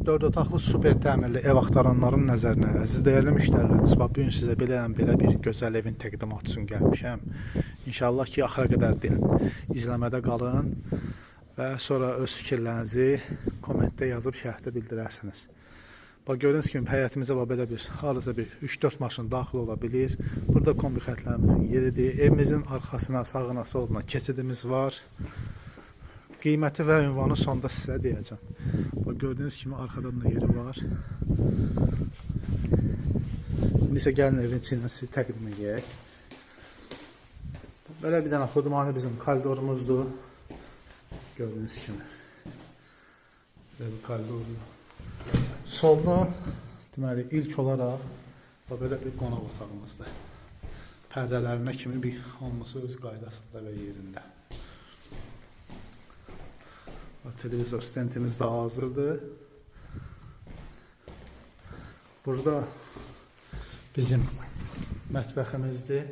4 otaqlı super təmirli ev axtaranların nəzərinə, əziz dəyərli müştərilərimiz, bax bu gün sizə belə bir gözəl evin təqdimatı üçün gəlmişəm. İnşallah ki, axıra qədər izləmədə qalın və sonra öz fikirlərinizi kommentdə yazıb şərhdə bildirərsiniz. Bax gördüyünüz kimi həyətimizə belə bir hardasa bir 3-4 maşın daxil ola bilir. Burada kombi xətlərimizin yeridir. Evimizin arxasına, sağına, soluna keçidimiz var. Qiyməti və ünvanı sonda sizə deyəcəm. Bax gördüyünüz kimi arxadan da yeri var. İndi isə gəlin evin içindən sizi təqdim edək. Belə bir dənə xudmani bizim koridorumuzdur. Gördüyünüz kimi. Belə bir koridordur. Solda deməli ilk olaraq belə bir qonaq otağımızdır. Pərdələrinə kimi bir hamısı öz qaydasında və yerində. Televizor stendimiz də hazırdır. Burada bizim mətbəximizdir.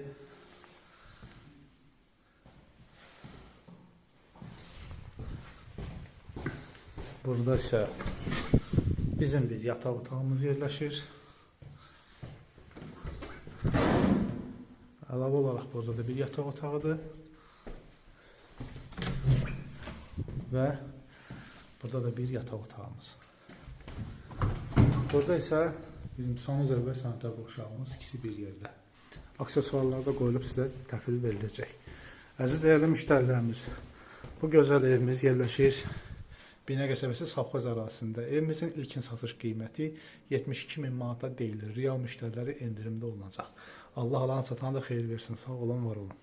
Burada isə bizim bir yataq otağımız yerləşir. Əlavə olaraq burada da bir yataq otağıdır. Və burada da bir yataq otağımız. Burada isə bizim sanuzel və sanitar qovşağımız ikisi bir yerdə. Aksesuarlar da qoyulub sizə təhvil veriləcək. Əziz dəyərli müştərilərimiz, bu gözəl evimiz yerləşir Binə qəsəbəsi Savxoz ərazisində. Evimizin ilkin satış qiyməti 72.000 manata deyilir. Real müştəriləri endirimdə olunacaq. Allah alan satana da xeyir versin. Sağ olun, var olun.